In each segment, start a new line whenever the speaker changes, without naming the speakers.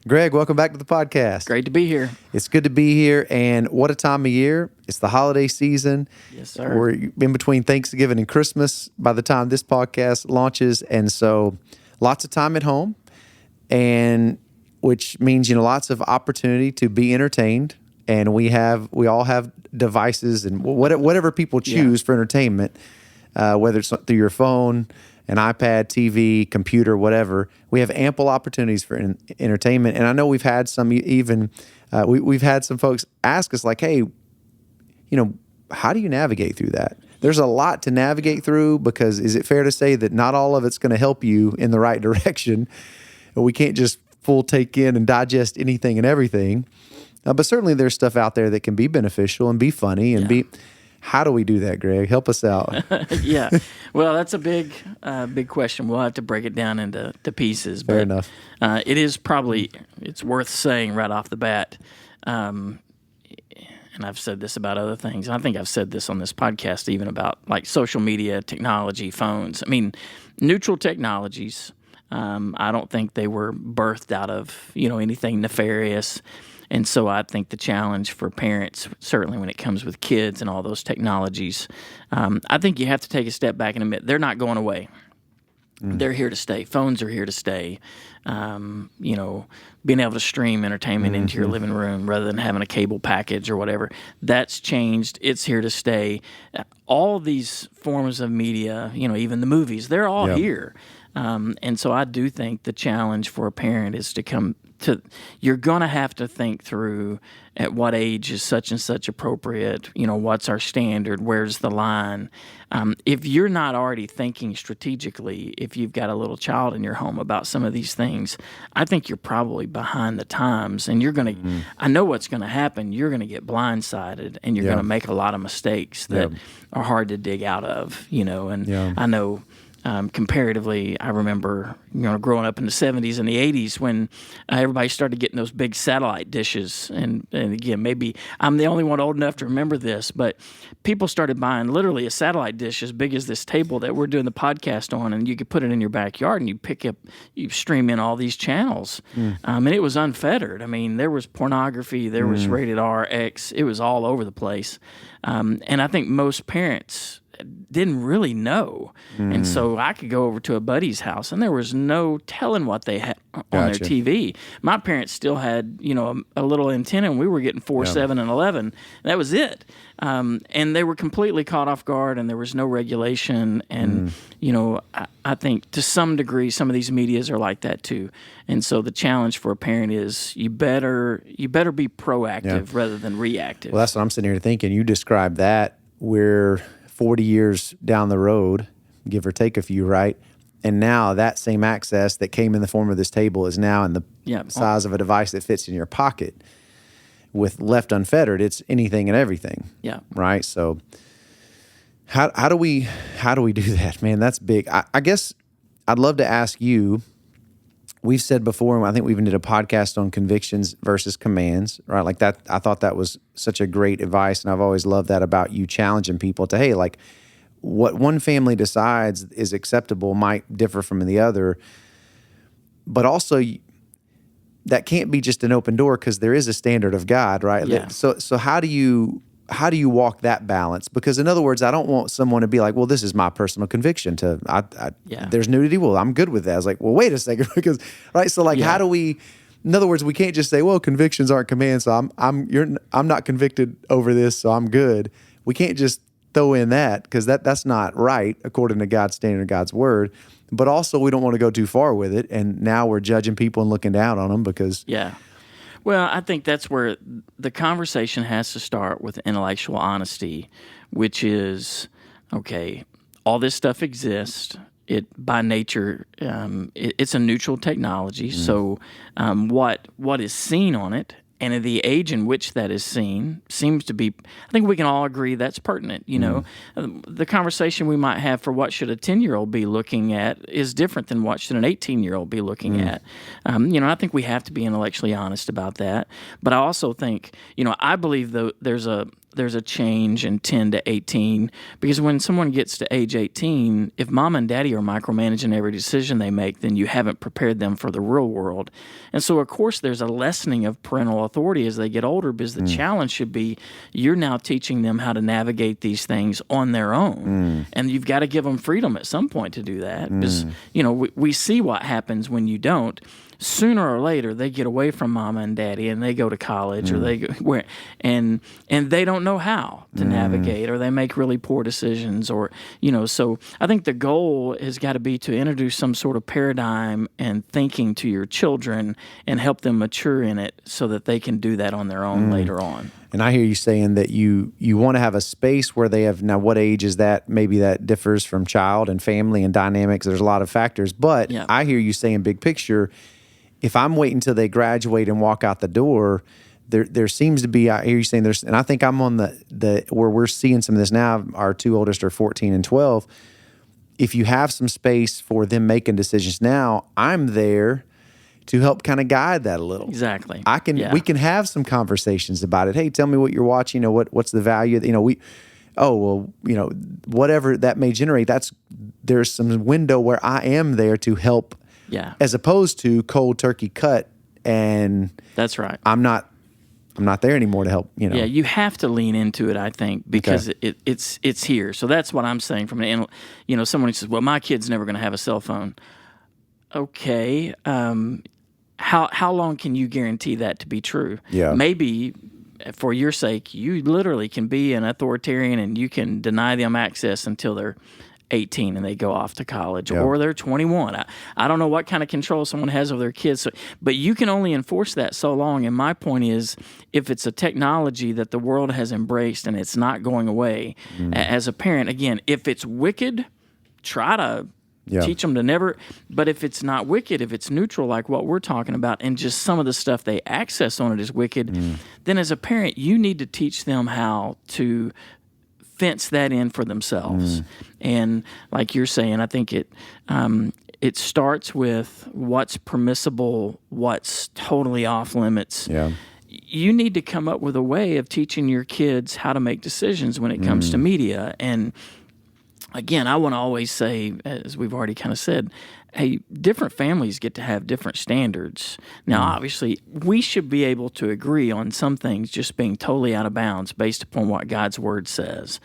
Greg, welcome back to the podcast.
Great to be here.
It's good to be here, and what a time of year. It's the holiday season.
Yes, sir.
We're in between Thanksgiving and Christmas by the time this podcast launches, and so lots of time at home, and which means, lots of opportunity to be entertained, and we all have devices and whatever people choose for entertainment, whether it's through your phone, an iPad, TV, computer, whatever. We have ample opportunities for entertainment. And I know we've had some we've had some folks ask us like, hey, how do you navigate through that? There's a lot to navigate through because is it fair to say that not all of it's going to help you in the right direction? We can't just full take in and digest anything and everything. But certainly there's stuff out there that can be beneficial and be funny and be... How do we do that, Greg? Help us out.
Yeah. Well, that's a big question. We'll have to break it down into pieces.
Fair enough.
It's worth saying right off the bat, and I've said this about other things. I think I've said this on this podcast even about like social media, technology, phones. I mean, neutral technologies. I don't think they were birthed out of, anything nefarious. And so I think the challenge for parents, certainly when it comes with kids and all those technologies, I think you have to take a step back and admit they're not going away. They're here to stay. Phones are here to stay. Being able to stream entertainment into your living room rather than having a cable package or whatever, that's changed. It's here to stay. All these forms of media, even the movies, they're all here. And so I do think the challenge for a parent is you're going to have to think through at what age is such and such appropriate, what's our standard, where's the line. If you're not already thinking strategically, if you've got a little child in your home about some of these things, I think you're probably behind the times and you're going to, I know what's going to happen. You're going to get blindsided and you're going to make a lot of mistakes that are hard to dig out of, I know. Comparatively, I remember, growing up in the 70s and the 80s when everybody started getting those big satellite dishes. And again, maybe I'm the only one old enough to remember this, but people started buying literally a satellite dish as big as this table that we're doing the podcast on, and you could put it in your backyard and you stream in all these channels. And it was unfettered. I mean, there was pornography, there was rated R, X, it was all over the place. And I think most parents didn't really know. And so I could go over to a buddy's house and there was no telling what they had on their TV. My parents still had, a little antenna and we were getting 4, 7, and 11. That was it. And they were completely caught off guard and there was no regulation. And, I think to some degree, some of these medias are like that too. And so the challenge for a parent is you better be proactive rather than reactive.
Well, that's what I'm sitting here thinking. You described that. We're 40 years down the road, give or take a few, right? And now that same access that came in the form of this table is now in the size of a device that fits in your pocket. With left unfettered, it's anything and everything.
Yeah.
Right? So how do we do that, man? That's big. I guess I'd love to ask you, we've said before, and I think we even did a podcast on convictions versus commands, right? Like that, I thought that was such a great advice, and I've always loved that about you challenging people to, hey, like what one family decides is acceptable might differ from the other, but also that can't be just an open door because there is a standard of God, right?
Yeah.
So how do you walk that balance? Because in other words, I don't want someone to be like, well, this is my personal conviction there's nudity. Well, I'm good with that. I was like, well, wait a second, because, right. So like, how do we, in other words, we can't just say, well, convictions aren't commands. So I'm not convicted over this. So I'm good. We can't just throw in that because that's not right according to God's standard, God's word. But also we don't want to go too far with it. And now we're judging people and looking down on them because.
Yeah. Well, I think that's where the conversation has to start with intellectual honesty, which is, okay, all this stuff exists. It by nature, it's a neutral technology. So what is seen on it and in the age in which that is seen seems to be, I think we can all agree that's pertinent. The conversation we might have for what should a 10-year-old be looking at is different than what should an 18-year-old be looking at. I think we have to be intellectually honest about that. But I also think, I believe there's a there's a change in 10 to 18, because when someone gets to age 18, if mom and daddy are micromanaging every decision they make, then you haven't prepared them for the real world. And so, of course, there's a lessening of parental authority as they get older, because the challenge should be you're now teaching them how to navigate these things on their own. And you've got to give them freedom at some point to do that, because, we see what happens when you don't. Sooner or later, they get away from mama and daddy and they go to college or they go and they don't know how to navigate, or they make really poor decisions, or so I think the goal has got to be to introduce some sort of paradigm and thinking to your children and help them mature in it so that they can do that on their own later on.
And I hear you saying that you want to have a space where they have, now what age is that? Maybe that differs from child and family and dynamics. There's a lot of factors, but I hear you saying big picture, if I'm waiting until they graduate and walk out the door, there seems to be, I hear you saying there's, and I think I'm on the where we're seeing some of this now. Our two oldest are 14 and 12. If you have some space for them making decisions now, I'm there to help kind of guide that a little.
Exactly.
We can have some conversations about it. Hey, tell me what you're watching. What's the value? Whatever that may generate. There's some window where I am there to help.
Yeah.
As opposed to cold turkey cut, and
that's right.
I'm not there anymore to help.
Yeah, you have to lean into it, I think, because it's here. So that's what I'm saying. From an someone who says, "Well, my kid's never going to have a cell phone." Okay, how long can you guarantee that to be true?
Yeah,
maybe. For your sake, you literally can be an authoritarian and you can deny them access until they're 18 and they go off to college, or they're 21. I don't know what kind of control someone has over their kids, but you can only enforce that so long. And my point is, if it's a technology that the world has embraced and it's not going away, as a parent, again, if it's wicked, try to teach them to never. But if it's not wicked, if it's neutral, like what we're talking about, and just some of the stuff they access on it is wicked, then as a parent, you need to teach them how to fence that in for themselves. And like you're saying, I think it starts with what's permissible, what's totally off limits.
Yeah.
You need to come up with a way of teaching your kids how to make decisions when it comes to media. And again, I want to always say, as we've already kind of said, hey, different families get to have different standards. Now, obviously, we should be able to agree on some things just being totally out of bounds based upon what God's Word says.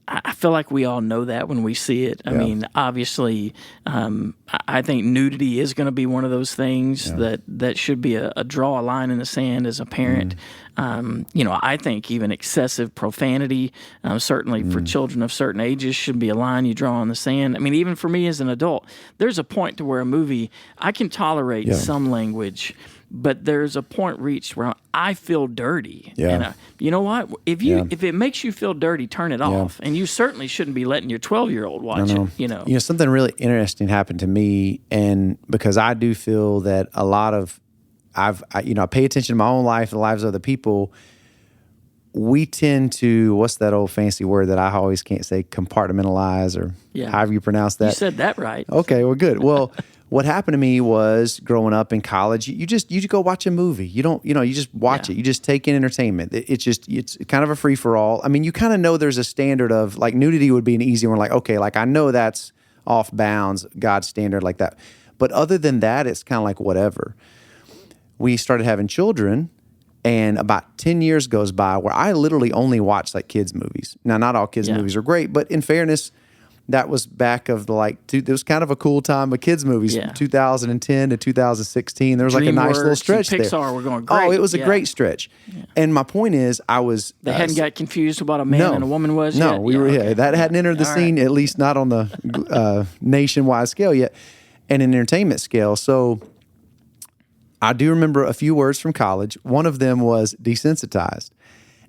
I feel like we all know that when we see it. I mean, obviously, I think nudity is going to be one of those things that should be a draw a line in the sand as a parent. I think even excessive profanity, certainly for children of certain ages, should be a line you draw in the sand. I mean, even for me as an adult, there's a point to where a movie, I can tolerate some language, but there's a point reached where I feel dirty.
Yeah.
And you know what? If it makes you feel dirty, turn it off. And you certainly shouldn't be letting your 12-year-old watch it.
Something really interesting happened to me, and because I do feel that a lot of I pay attention to my own life, the lives of other people. We tend to, what's that old fancy word that I always can't say, compartmentalize, or however you pronounce that.
You said that right.
Okay, well, good. Well, what happened to me was growing up in college, you just go watch a movie. You don't, you just watch it. You just take in entertainment. It's kind of a free for all. I mean, you kind of know there's a standard of, like, nudity would be an easy one. Like, okay, like I know that's off bounds, God's standard, like that. But other than that, it's kind of like whatever. We started having children, and about 10 years goes by where I literally only watch like kids movies. Now, not all kids movies are great, but in fairness, that was back of the it was kind of a cool time of kids movies, 2010 to 2016. There was like a nice little stretch there.
Pixar were going great.
Oh, it was a great stretch. Yeah. And my point is, they hadn't
got confused what a man and a woman was
yet?
No,
we were that hadn't entered the scene, at least not on the nationwide scale yet, and an entertainment scale. So I do remember a few words from college. One of them was desensitized.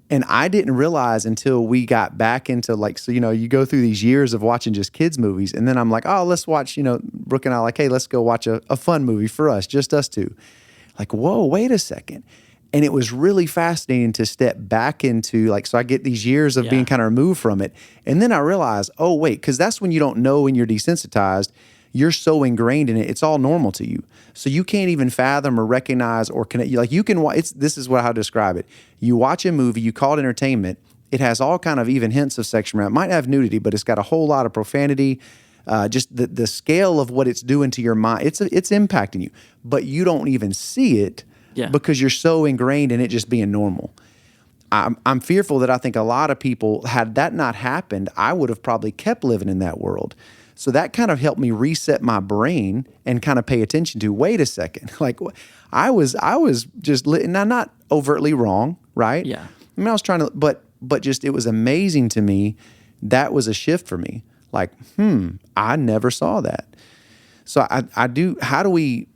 And I didn't realize until we got back into you go through these years of watching just kids movies. And then I'm like, oh, let's watch, Brooke and I hey, let's go watch a fun movie for us, just us two. Like, whoa, wait a second. And it was really fascinating to step back into so I get these years of being kind of removed from it. And then I realized, oh, wait, because that's when you don't know when you're desensitized. you're so ingrained in it, it's all normal to you. So you can't even fathom or recognize or connect. Like you can, this is how I describe it. You watch a movie, you call it entertainment. It has all kind of even hints of sexual around. It might have nudity, but it's got a whole lot of profanity. Just the scale of what it's doing to your mind, it's impacting you, but you don't even see it because you're so ingrained in it just being normal. I'm fearful that I think a lot of people, had that not happened, I would have probably kept living in that world. So that kind of helped me reset my brain and kind of pay attention to, wait a second, like I was just, now not overtly wrong, right?
Yeah.
I mean, I was trying to, but just, it was amazing to me. That was a shift for me. Like, I never saw that. So I do, how do we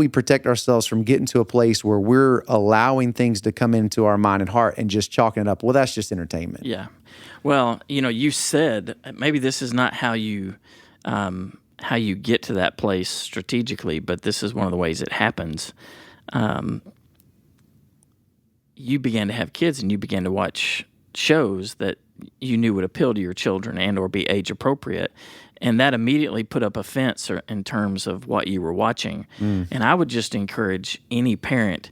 protect ourselves from getting to a place where we're allowing things to come into our mind and heart and just chalking it up? Well, that's just entertainment.
Yeah. Well, you said maybe this is not how you get to that place strategically, but this is one of the ways it happens. You began to have kids and you began to watch shows that you knew would appeal to your children and or be age appropriate. And that immediately put up a fence in terms of what you were watching. And I would just encourage any parent,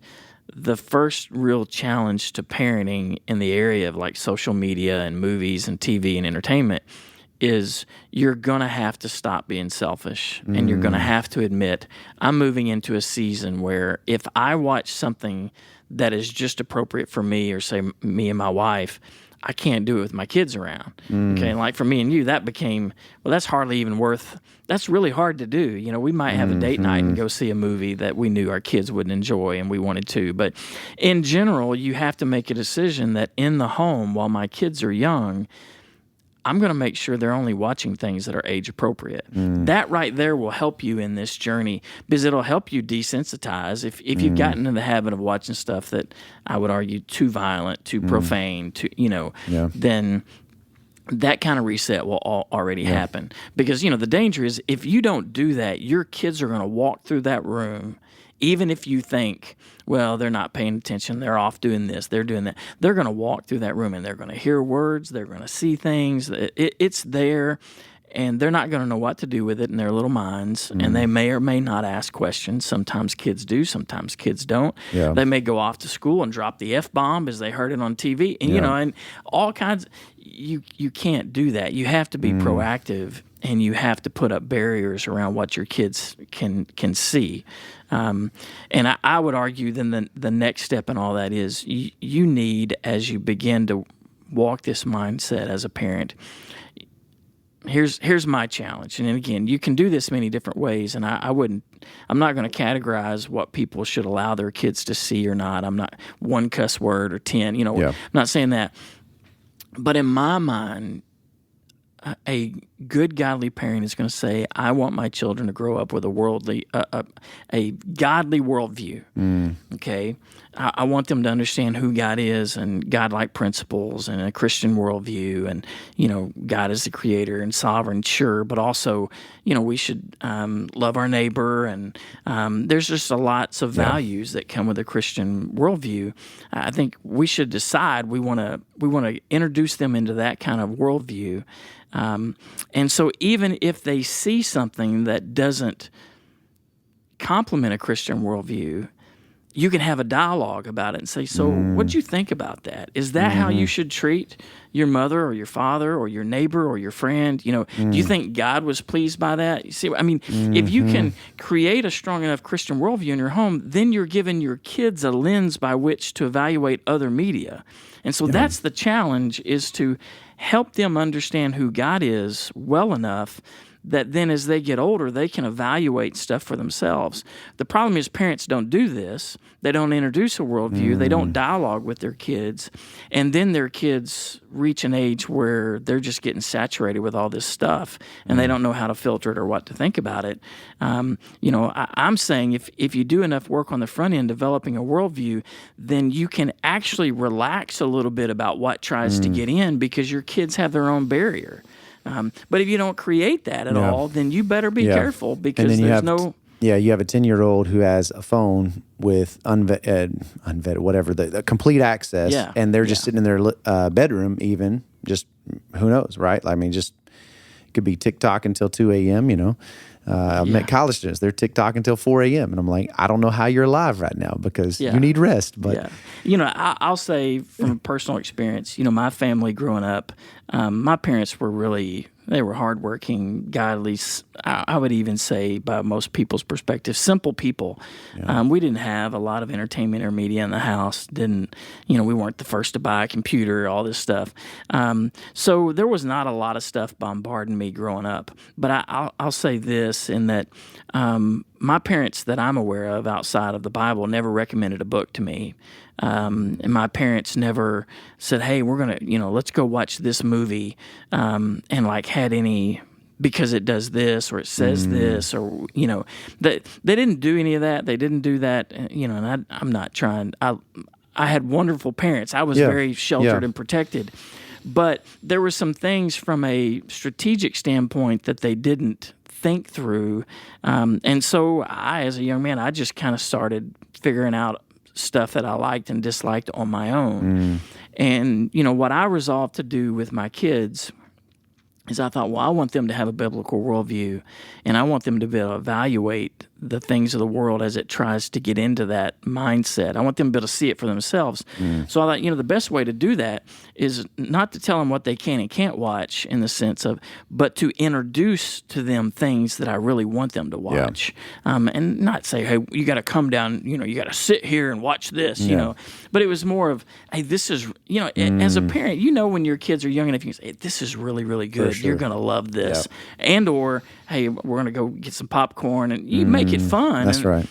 the first real challenge to parenting in the area of like social media and movies and TV and entertainment is you're going to have to stop being selfish. And you're going to have to admit, I'm moving into a season where if I watch something that is just appropriate for me or say me and my wife, I can't do it with my kids around. Okay, and like for me and you, that became, well, that's hardly even that's really hard to do. We might have a date night and go see a movie that we knew our kids wouldn't enjoy and we wanted to. But in general, you have to make a decision that in the home, while my kids are young, I'm going to make sure they're only watching things that are age appropriate. That right there will help you in this journey because it'll help you desensitize. If you've gotten in the habit of watching stuff that I would argue too violent, too profane, then that kind of reset will already happen. Because, the danger is if you don't do that, your kids are going to walk through that room. Even if you think, well, they're not paying attention, they're off doing this, they're doing that, they're going to walk through that room and they're going to hear words, they're going to see things. It's there, and they're not going to know what to do with it in their little minds, and they may or may not ask questions. Sometimes kids do, sometimes kids don't. Yeah. They may go off to school and drop the F-bomb as they heard it on TV, and and all kinds. You can't do that. You have to be proactive, and you have to put up barriers around what your kids can see. And I would argue then the next step in all that is you need, as you begin to walk this mindset as a parent, here's my challenge. And again, you can do this many different ways, and I'm not going to categorize what people should allow their kids to see or not. I'm not one cuss word or 10, I'm not saying that. But in my mind, a good godly parent is going to say, I want my children to grow up with a godly worldview. Okay, I want them to understand who God is and God-like principles and a Christian worldview, and God is the creator and sovereign, sure, but also we should love our neighbor, and there's just lots of values that come with a Christian worldview. I think we should decide we want to introduce them into that kind of worldview. And so even if they see something that doesn't complement a Christian worldview, you can have a dialogue about it and say, so what'd you think about that? Is that how you should treat your mother or your father or your neighbor or your friend? Do you think God was pleased by that? You see, if you can create a strong enough Christian worldview in your home, then you're giving your kids a lens by which to evaluate other media. And so that's the challenge, is to help them understand who God is well enough that then as they get older, they can evaluate stuff for themselves. The problem is parents don't do this. They don't introduce a worldview. They don't dialogue with their kids. And then their kids reach an age where they're just getting saturated with all this stuff, and they don't know how to filter it or what to think about it. I'm saying if you do enough work on the front end developing a worldview, then you can actually relax a little bit about what tries to get in, because your kids have their own barrier. But if you don't create that at all, then you better be careful, because there's no...
Yeah, you have a 10-year-old who has a phone with unvetted, whatever, the complete access, and they're just sitting in their bedroom even, just who knows, right? I mean, just, It could be TikTok until 2 a.m., I've met college students, they're TikTok until 4 a.m. And I'm like, I don't know how you're alive right now because you need rest. But
I'll say from personal experience, my family growing up, my parents were they were hardworking, godly. I would even say, by most people's perspective, simple people. Yeah. We didn't have a lot of entertainment or media in the house. We weren't the first to buy a computer, all this stuff. So there was not a lot of stuff bombarding me growing up. But I'll say this in that my parents that I'm aware of outside of the Bible never recommended a book to me. And my parents never said, hey, we're going to, let's go watch this movie, and had any, because it does this or it says this, or, they didn't do any of that. They didn't do that, and I'm not trying. I had wonderful parents. I was very sheltered and protected. But there were some things from a strategic standpoint that they didn't think through. And so as a young man, I just kind of started figuring out stuff that I liked and disliked on my own. And, what I resolved to do with my kids is I thought, well, I want them to have a biblical worldview, and I want them to be able to evaluate the things of the world as it tries to get into that mindset. I want them to be able to see it for themselves. So I thought, the best way to do that is not to tell them what they can and can't watch in the sense of, but to introduce to them things that I really want them to watch. And not say, hey, you got to come down, you got to sit here and watch this, But it was more of, hey, this is, as a parent, when your kids are young enough, you can say, hey, this is really, really good. Sure. You're going to love this. And or, hey, we're going to go get some popcorn, and you make it fun.
That's right.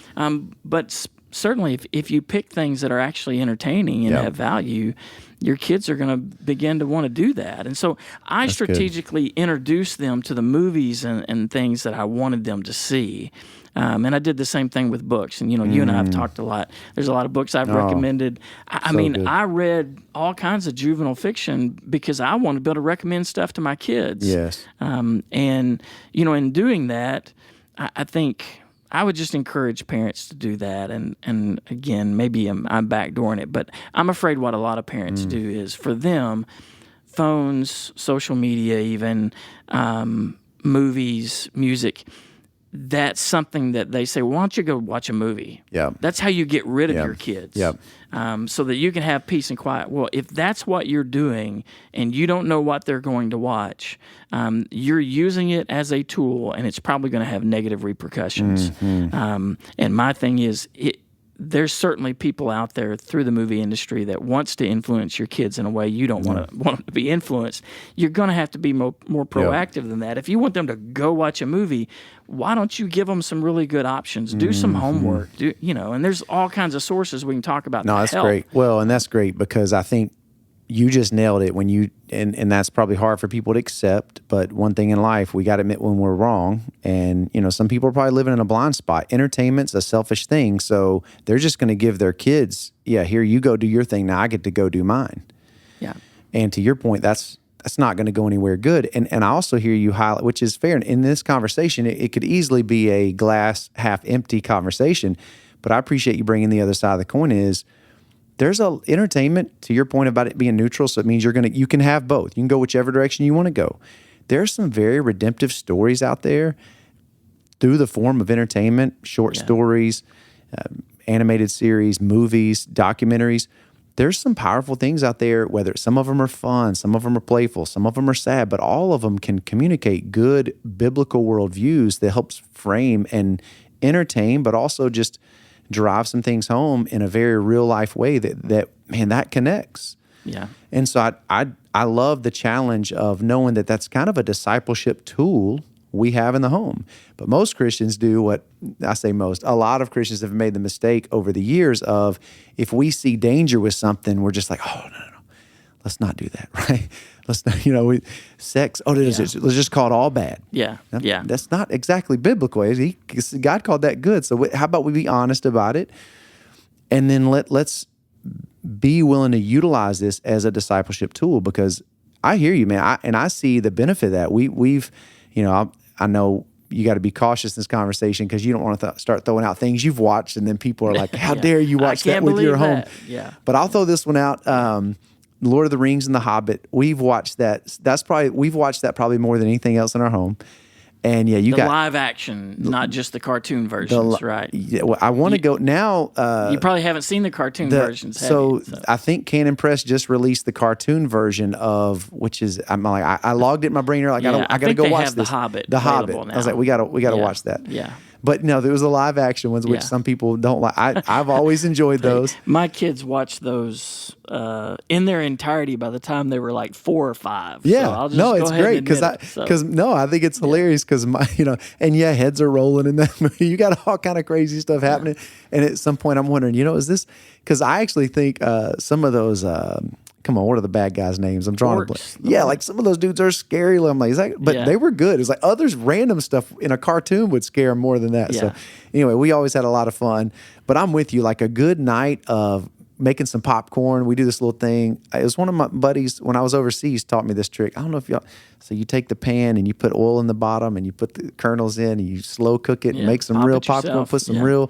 But certainly if you pick things that are actually entertaining and have value, your kids are going to begin to want to do that. And so I strategically introduced them to the movies and things that I wanted them to see. And I did the same thing with books. And, you and I have talked a lot. There's a lot of books I've recommended. I read all kinds of juvenile fiction because I wanted to be able to recommend stuff to my kids.
Yes.
And, in doing that, I think I would just encourage parents to do that. And again, maybe I'm backdooring it, but I'm afraid what a lot of parents do is for them, phones, social media, even movies, music, that's something that they say, well, why don't you go watch a movie?
Yeah.
That's how you get rid of your kids.
Yeah.
So that you can have peace and quiet. Well, if that's what you're doing and you don't know what they're going to watch, you're using it as a tool, and it's probably going to have negative repercussions. And my thing is, there's certainly people out there through the movie industry that wants to influence your kids in a way you don't want them to be influenced. You're going to have to be more proactive than that. If you want them to go watch a movie, why don't you give them some really good options? Do some homework. And there's all kinds of sources we can talk about.
No, that's great. Well, and that's great because I think you just nailed it when you, and that's probably hard for people to accept, but one thing in life, we got to admit when we're wrong. And, some people are probably living in a blind spot. Entertainment's a selfish thing. So they're just going to give their kids, here you go do your thing. Now I get to go do mine.
Yeah.
And to your point, that's not going to go anywhere good. And I also hear you highlight, which is fair. In this conversation, it could easily be a glass half empty conversation, but I appreciate you bringing the other side of the coin is, there's a entertainment, to your point about it being neutral, so it means you can have both. You can go whichever direction you want to go. There's some very redemptive stories out there through the form of entertainment, short stories, animated series, movies, documentaries. There's some powerful things out there, whether some of them are fun, some of them are playful, some of them are sad, but all of them can communicate good biblical worldviews that helps frame and entertain, but also just drive some things home in a very real life way that connects.
Yeah.
And so I love the challenge of knowing that that's kind of a discipleship tool we have in the home. But most Christians do what I say most. A lot of Christians have made the mistake over the years of if we see danger with something, we're just like, oh, no. Let's not do that, right? Let's not, sex. Oh, let's just call it all bad.
Yeah,
That's not exactly biblical. God called that good. So how about we be honest about it, and then let's be willing to utilize this as a discipleship tool. Because I hear you, man, I see the benefit of that. We've, I know you got to be cautious in this conversation because you don't want to start throwing out things you've watched, and then people are like, "How dare you watch that with your home?"
Yeah.
But I'll throw this one out. Lord of the Rings and The Hobbit. We've watched that. We've watched that probably more than anything else in our home. And yeah, you got
live action, not just the cartoon versions, right?
Yeah, well, I want to go now.
You probably haven't seen the cartoon versions, have
so,
you? So
I think Canon Press just released the cartoon version of, which is I logged it in my brain. Like I got to go watch
have
this.
The Hobbit.
The Hobbit.
Now.
I was like, we got to watch that.
Yeah.
But no, there was the live action ones, which some people don't like. I've always enjoyed those.
My kids watched those in their entirety by the time they were like 4 or 5.
Yeah,
so I'll just
no,
go
it's
ahead
great
and admit
I think it's hilarious because and heads are rolling in that movie. You got all kind of crazy stuff happening, and at some point I'm wondering, is this? Because I actually think some of those. Come on, what are the bad guys' names? I'm drawing a blank. Yeah, like some of those dudes are scary. I'm like, but they were good. It's like others random stuff in a cartoon would scare them more than that.
Yeah.
So anyway, we always had a lot of fun. But I'm with you. Like a good night of making some popcorn. We do this little thing. It was one of my buddies when I was overseas taught me this trick. I don't know if y'all. So you take the pan and you put oil in the bottom and you put the kernels in and you slow cook it and make some real popcorn. Put some real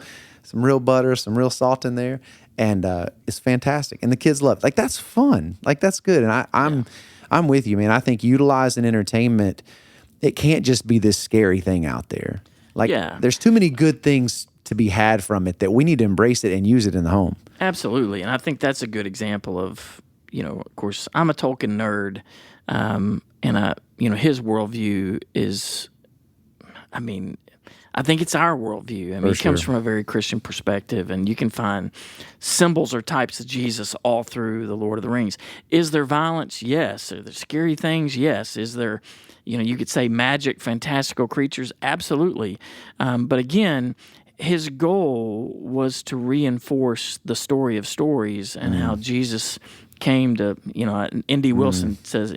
butter, some real salt in there. And it's fantastic, and the kids love it. Like that's fun, like that's good. And I'm with you, man. I think utilizing entertainment, it can't just be this scary thing out there. Like there's too many good things to be had from it that we need to embrace it and use it in the home. Absolutely,
and I think that's a good example of of course, I'm a Tolkien nerd, and his worldview is, I think it's our worldview. It comes from a very Christian perspective, and you can find symbols or types of Jesus all through the Lord of the Rings. Is there violence? Yes. Are there scary things? Yes. Is there, you could say magic, fantastical creatures? Absolutely. But again, his goal was to reinforce the story of stories and how Jesus came to, N.D. Wilson says,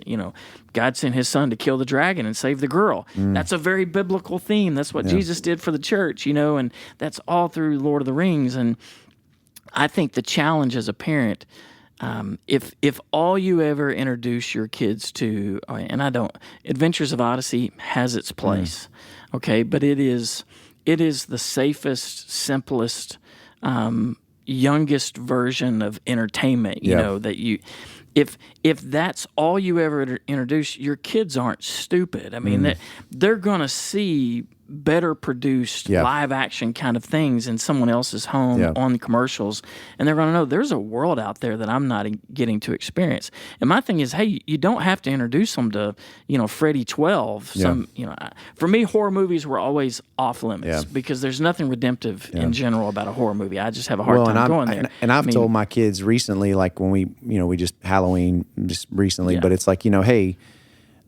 God sent his son to kill the dragon and save the girl. That's a very biblical theme. That's what Jesus did for the church, and that's all through Lord of the Rings. And I think the challenge as a parent, if all you ever introduce your kids to, Adventures of Odyssey has its place, okay, but it is the safest, simplest, youngest version of entertainment, that you, if that's all you ever introduce, your kids aren't stupid. They're going to see better produced live action kind of things in someone else's home on the commercials, and they're going to know there's a world out there that I'm not getting to experience. And my thing is, hey, you don't have to introduce them to Freddy 12. For me, horror movies were always off limits because there's nothing redemptive in general about a horror movie. I just have a hard time going there.
And I've told my kids recently, like when we just Halloween just recently, but it's like when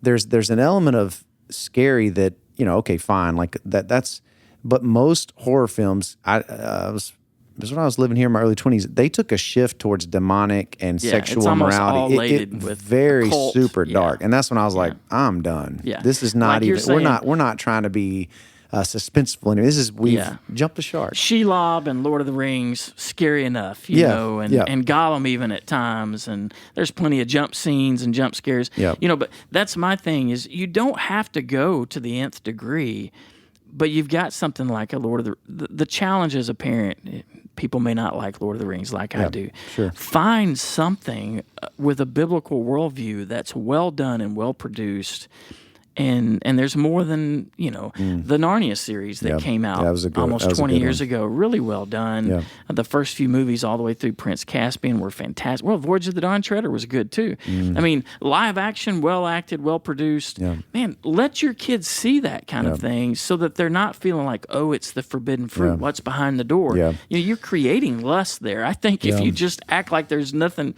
there's an element of scary that. Okay, fine, like that's. But most horror films, this was when I was living here in my early 20s. They took a shift towards demonic and sexual immorality. It
with
very
occult.
Super dark, and that's when I was like, I'm done. This is not like even. We're not trying to be suspenseful anyway. This is we've jumped the shark.
Shelob and Lord of the Rings, scary enough, and Gollum even at times, and there's plenty of jump scenes and jump scares. But that's my thing is you don't have to go to the nth degree, but you've got something like a Lord of the challenge as a parent. People may not like Lord of the Rings like I do.
Sure.
Find something with a biblical worldview that's well done and well produced. And there's more than, the Narnia series that came out almost 20 years ago. Really well done. The first few movies all the way through Prince Caspian were fantastic. Well, Voyage of the Dawn Treader was good too. Live action, well acted, well produced. Man, let your kids see that kind of thing so that they're not feeling like, oh, it's the forbidden fruit. What's behind the door? You're creating lust there. I think if you just act like there's nothing...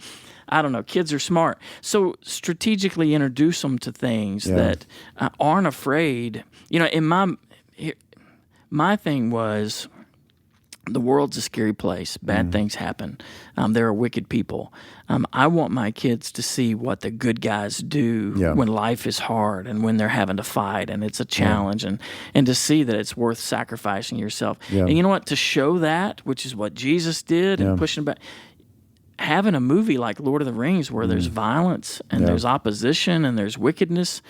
I don't know. Kids are smart. So strategically introduce them to things that aren't afraid. My thing was the world's a scary place. Bad things happen. There are wicked people. I want my kids to see what the good guys do when life is hard and when they're having to fight and it's a challenge and to see that it's worth sacrificing yourself. And you know what? To show that, which is what Jesus did and pushing back, having a movie like Lord of the Rings where there's violence and there's opposition and there's wickedness,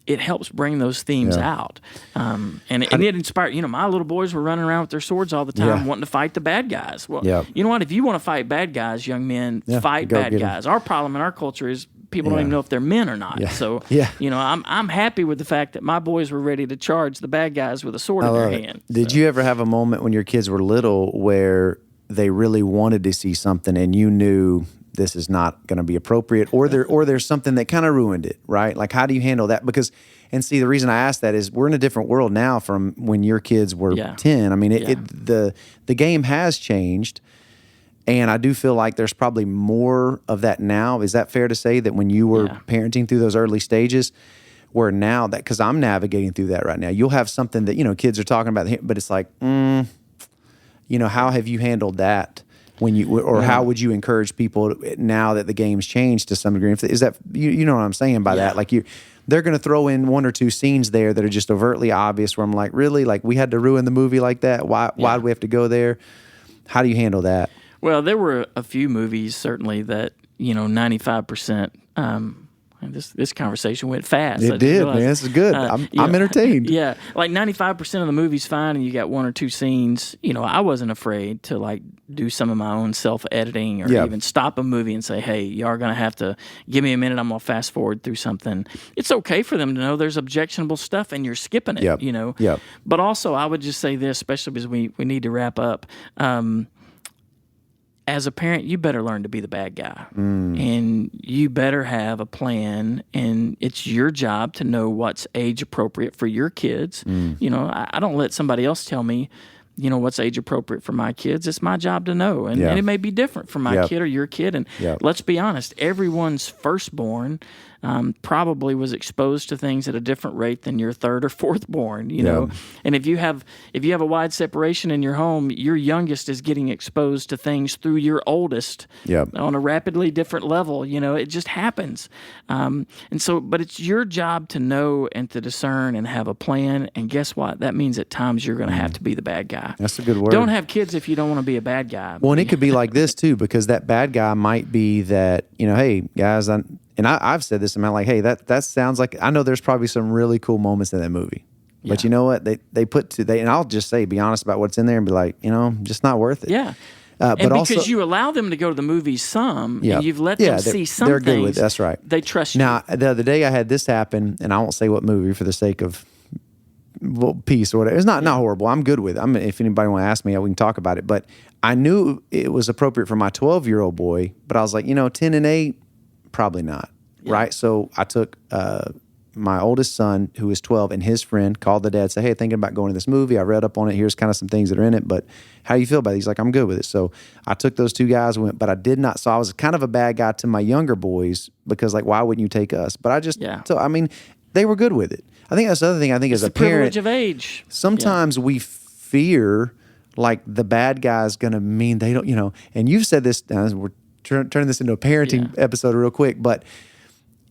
it helps bring those themes out. And it inspired, my little boys were running around with their swords all the time wanting to fight the bad guys. Well, you know what? If you want to fight bad guys, young men, fight bad guys. Our problem in our culture is people don't even know if they're men or not. So, I'm happy with the fact that my boys were ready to charge the bad guys with a sword in their hand.
Did you ever have a moment when your kids were little where they really wanted to see something and you knew this is not going to be appropriate, or there's something that kind of ruined it, right? Like, how do you handle that? Because, and see, the reason I ask that is we're in a different world now from when your kids were 10. I mean, the game has changed, and I do feel like there's probably more of that now. Is that fair to say, that when you were parenting through those early stages, where now that, because I'm navigating through that right now, you'll have something that, kids are talking about, but it's like, how have you handled that? When you, or how would you encourage people now that the game's changed to some degree? Is that, you know what I'm saying by that? Like, they're going to throw in one or two scenes there that are just overtly obvious, where I'm like, really? Like, we had to ruin the movie like that? Why do we have to go there? How do you handle that?
Well, there were a few movies certainly that 95%. This conversation went fast.
It did, man. This is good. I'm entertained.
Yeah, like 95% of the movie's fine, and you got one or two scenes. I wasn't afraid to like do some of my own self-editing, or even stop a movie and say, "Hey, you are gonna have to give me a minute. I'm gonna fast forward through something." It's okay for them to know there's objectionable stuff, and you're skipping it. But also, I would just say this, especially because we need to wrap up. As a parent, you better learn to be the bad guy, and you better have a plan, and it's your job to know what's age appropriate for your kids. I don't let somebody else tell me, what's age appropriate for my kids. It's my job to know, and it may be different for my kid or your kid. And let's be honest, everyone's firstborn probably was exposed to things at a different rate than your third or fourth born, know. And if you have a wide separation in your home, your youngest is getting exposed to things through your oldest on a rapidly different level. It just happens. But it's your job to know and to discern and have a plan. And guess what? That means at times you're going to have to be the bad guy.
That's a good word.
Don't have kids if you don't want to be a bad guy.
Well, and it could be like this too, because that bad guy might be that, hey, guys, I've said this, I'm like, hey, that sounds like, I know there's probably some really cool moments in that movie. But you know what? And I'll just say, be honest about what's in there and be like, just not worth it.
Yeah.
But
and because
also,
you allow them to go to the movies some, and you've let them see some
they're
things,
good with it. That's right.
They trust you.
Now, the other day I had this happen, and I won't say what movie for the sake of peace or whatever. It's not horrible. I'm good with it. If anybody want to ask me, we can talk about it. But I knew it was appropriate for my 12-year-old boy, but I was like, 10 and 8, probably not. Right? So I took my oldest son, who is 12, and his friend, called the dad, said, hey, thinking about going to this movie. I read up on it. Here's kind of some things that are in it, but how do you feel about it? He's like, I'm good with it. So I took those two guys, went, but I did not. So I was kind of a bad guy to my younger boys, because like, why wouldn't you take us? But I just, they were good with it. I think that's the other thing. I think as a parent,
privilege of age.
Sometimes we fear like the bad guy's going to mean they don't, and you've said this, we're turning this into a parenting episode real quick, but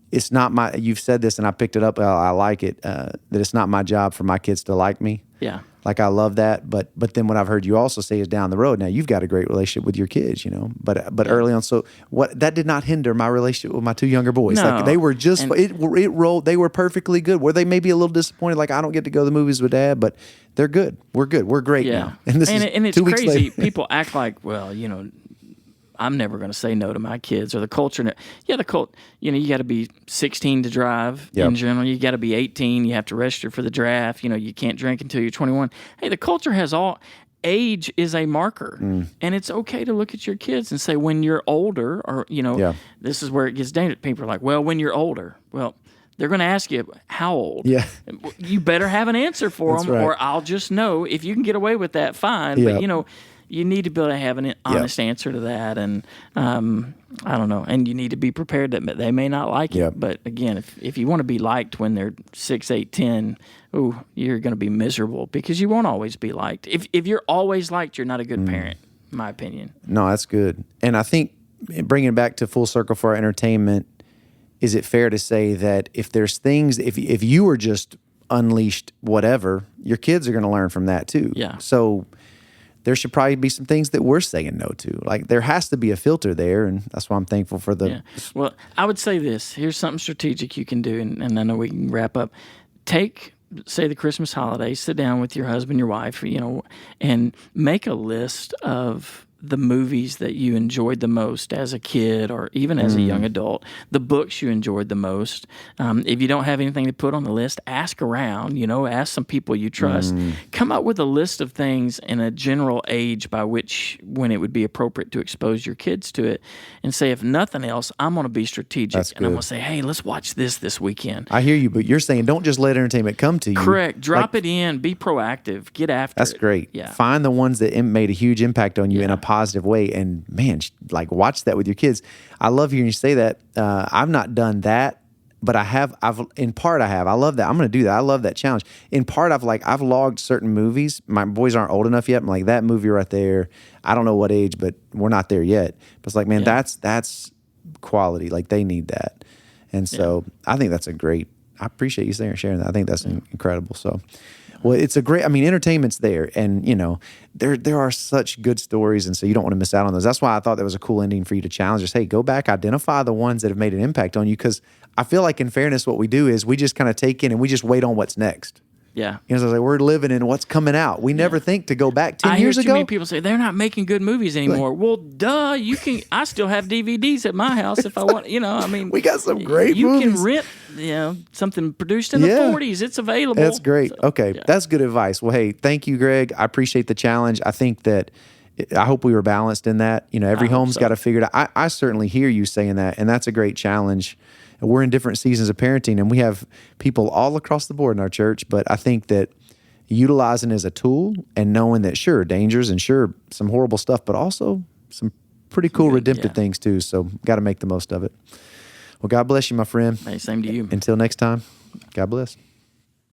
it's not you've said this and I picked it up. I like it, that it's not my job for my kids to like me.
Yeah.
Like, I love that. But then what I've heard you also say is down the road. Now you've got a great relationship with your kids, but early on. So that did not hinder my relationship with my two younger boys.
No.
Like, they were just, it rolled. They were perfectly good. Were they maybe a little disappointed? Like, I don't get to go to the movies with Dad, but they're good. We're good. We're great now.
And it's crazy. People act like, well, I'm never going to say no to my kids, or the culture. The cult. You got to be 16 to drive. In general, you got to be 18. You have to register for the draft. You can't drink until you're 21. Hey, the culture has all. Age is a marker, and it's okay to look at your kids and say, when you're older, or this is where it gets dangerous. People are like, well, when you're older, well. They're going to ask you, how old? Yeah. You better have an answer for them, or I'll just know. If you can get away with that, fine. But, you need to be able to have an honest answer to that. And I don't know. And you need to be prepared that they may not like it. But, again, if you want to be liked when they're 6, 8, 10, you're going to be miserable, because you won't always be liked. If you're always liked, you're not a good parent, in my opinion.
No, that's good. And I think bringing it back to full circle for our entertainment, is it fair to say that if there's things, if you were just unleashed whatever, your kids are going to learn from that too?
Yeah.
So there should probably be some things that we're saying no to. Like there has to be a filter there, and that's why I'm thankful for the.
Yeah. Well, I would say this. Here's something strategic you can do, and I know we can wrap up. Take, say, the Christmas holidays, sit down with your husband, your wife, and make a list of the movies that you enjoyed the most as a kid or even as a young adult, the books you enjoyed the most. If you don't have anything to put on the list, ask around, ask some people you trust. Come up with a list of things in a general age by which when it would be appropriate to expose your kids to it, and say, if nothing else, I'm going to be strategic.
That's
and I'm
good.
going to say, hey, let's watch this weekend.
I hear you, but you're saying don't just let entertainment come to you.
Correct. Drop it in. Be proactive. Get after it.
That's great.
Yeah.
Find the ones that made a huge impact on you in a positive way, and man, like watch that with your kids. I love hearing you say that. I've not done that, but I've in part I have. I love that. I'm going to do that. I love that challenge. In part, I've logged certain movies. My boys aren't old enough yet. I'm like, that movie right there. I don't know what age, but we're not there yet. But it's like, man, that's quality. Like they need that, and so I think that's a great. I appreciate you sharing that. I think that's incredible. So. Well, it's a great, entertainment's there, and, there are such good stories, and so you don't want to miss out on those. That's why I thought that was a cool ending for you to challenge us. Hey, go back, identify the ones that have made an impact on you, because I feel like in fairness, what we do is we just kind of take in and we just wait on what's next.
Yeah.
So like we're living in what's coming out. We never think to go back 10 years
I hear too
ago.
many people say they're not making good movies anymore. Well, duh, you can. I still have DVDs at my house if I want.
We got some great
you
movies.
You can rent, something produced in the 40s. It's available.
That's great.
So,
okay, that's good advice. Well, hey, thank you, Greg. I appreciate the challenge. I think that I hope we were balanced in that. Every home's got to figure it out. I certainly hear you saying that, and that's a great challenge. We're in different seasons of parenting, and we have people all across the board in our church, but I think that utilizing it as a tool and knowing that, sure, dangers and sure, some horrible stuff, but also some pretty cool redemptive things too. So got to make the most of it. Well, God bless you, my friend.
Hey, same to you.
Until next time, God bless.